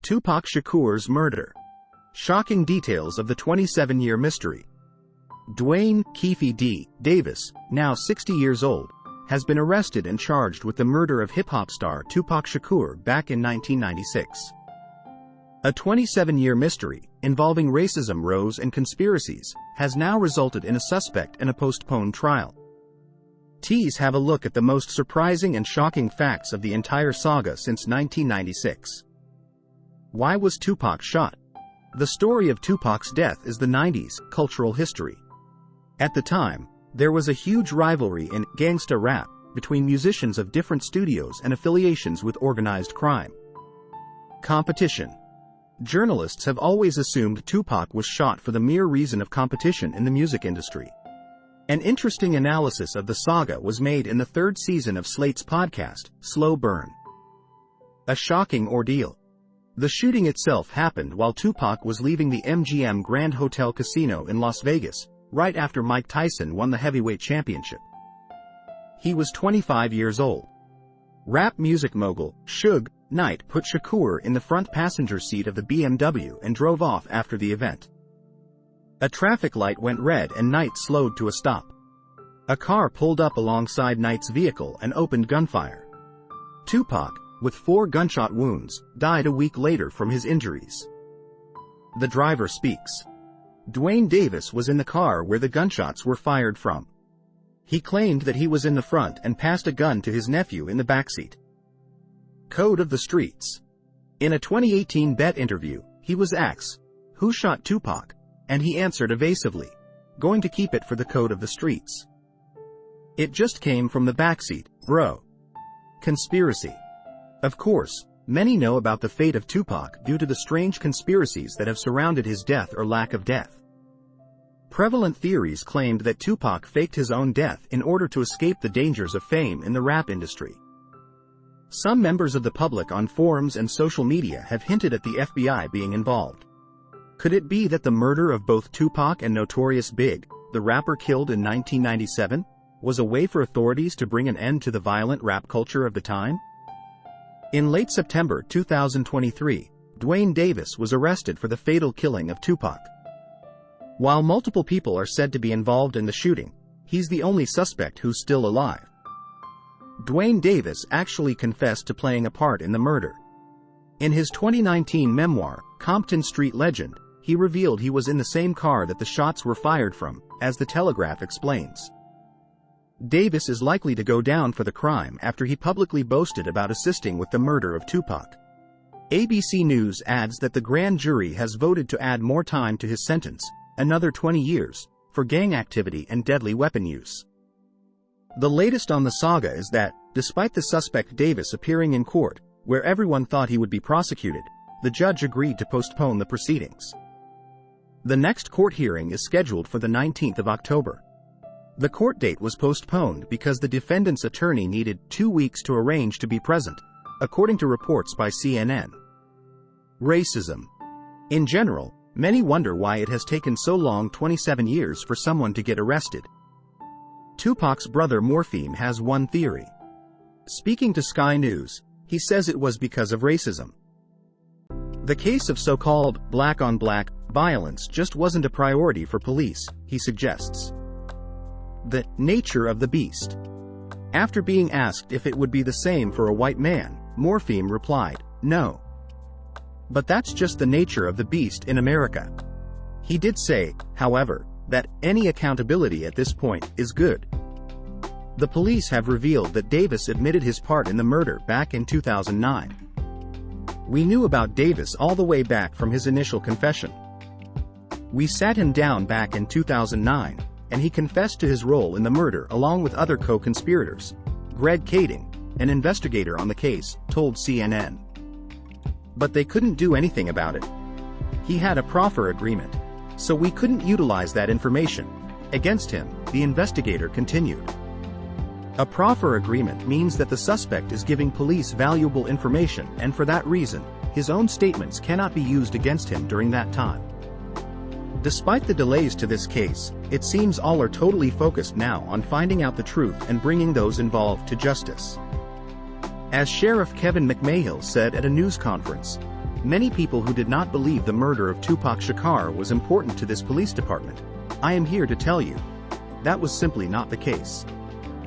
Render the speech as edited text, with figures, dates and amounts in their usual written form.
Tupac Shakur's murder. Shocking details of the 27-year mystery. Dwayne "Keefe D. Davis, now 60 years old, has been arrested and charged with the murder of hip-hop star Tupac Shakur back in 1996. A 27-year mystery, involving racism, rows and conspiracies, has now resulted in a suspect and a postponed trial. Tease have a look at the most surprising and shocking facts of the entire saga since 1996. Why was Tupac shot? The story of Tupac's death is the 90s cultural history. At the time, there was a huge rivalry in gangsta rap between musicians of different studios and affiliations with organized crime. Competition. Journalists have always assumed Tupac was shot for the mere reason of competition in the music industry. An interesting analysis of the saga was made in the third season of Slate's podcast, Slow Burn. A shocking ordeal. The shooting itself happened while Tupac was leaving the MGM Grand Hotel Casino in Las Vegas, right after Mike Tyson won the heavyweight championship. He was 25 years old. Rap music mogul, Suge Knight put Shakur in the front passenger seat of the BMW and drove off after the event. A traffic light went red and Knight slowed to a stop. A car pulled up alongside Knight's vehicle and opened gunfire. Tupac, with 4 gunshot wounds, died a week later from his injuries. The driver speaks. Dwayne Davis was in the car where the gunshots were fired from. He claimed that he was in the front and passed a gun to his nephew in the backseat. Code of the streets. In a 2018 BET interview, he was asked, "Who shot Tupac?" And he answered evasively, "Going to keep it for the code of the streets. It just came from the backseat, bro." Conspiracy. Of course, many know about the fate of Tupac due to the strange conspiracies that have surrounded his death or lack of death. Prevalent theories claimed that Tupac faked his own death in order to escape the dangers of fame in the rap industry. Some members of the public on forums and social media have hinted at the FBI being involved. Could it be that the murder of both Tupac and Notorious Big, the rapper killed in 1997, was a way for authorities to bring an end to the violent rap culture of the time? In late September 2023, Dwayne Davis was arrested for the fatal killing of Tupac. While multiple people are said to be involved in the shooting, he's the only suspect who's still alive. Dwayne Davis actually confessed to playing a part in the murder. In his 2019 memoir, Compton Street Legend, he revealed he was in the same car that the shots were fired from, as the Telegraph explains. Davis is likely to go down for the crime after he publicly boasted about assisting with the murder of Tupac. ABC News adds that the grand jury has voted to add more time to his sentence, another 20 years, for gang activity and deadly weapon use. The latest on the saga is that, despite the suspect Davis appearing in court, where everyone thought he would be prosecuted, the judge agreed to postpone the proceedings. The next court hearing is scheduled for the 19th of October. The court date was postponed because the defendant's attorney needed 2 weeks to arrange to be present, according to reports by CNN. Racism. In general, many wonder why it has taken so long, 27 years, for someone to get arrested. Tupac's brother Morpheme has one theory. Speaking to Sky News, he says it was because of racism. The case of so-called black-on-black violence just wasn't a priority for police, he suggests. The nature of the beast. After being asked if it would be the same for a white man, Morpheme replied, "No. But that's just the nature of the beast in America." He did say, however, that any accountability at this point is good. The police have revealed that Davis admitted his part in the murder back in 2009. "We knew about Davis all the way back from his initial confession. We sat him down back in 2009, and he confessed to his role in the murder along with other co-conspirators," Greg Kading, an investigator on the case, told CNN. "But they couldn't do anything about it. He had a proffer agreement, so we couldn't utilize that information against him," the investigator continued. A proffer agreement means that the suspect is giving police valuable information, and for that reason, his own statements cannot be used against him during that time. Despite the delays to this case, it seems all are totally focused now on finding out the truth and bringing those involved to justice. As Sheriff Kevin McMahill said at a news conference, Many people who did not believe the murder of Tupac Shakur was important to this police department. I am here to tell you, that was simply not the case.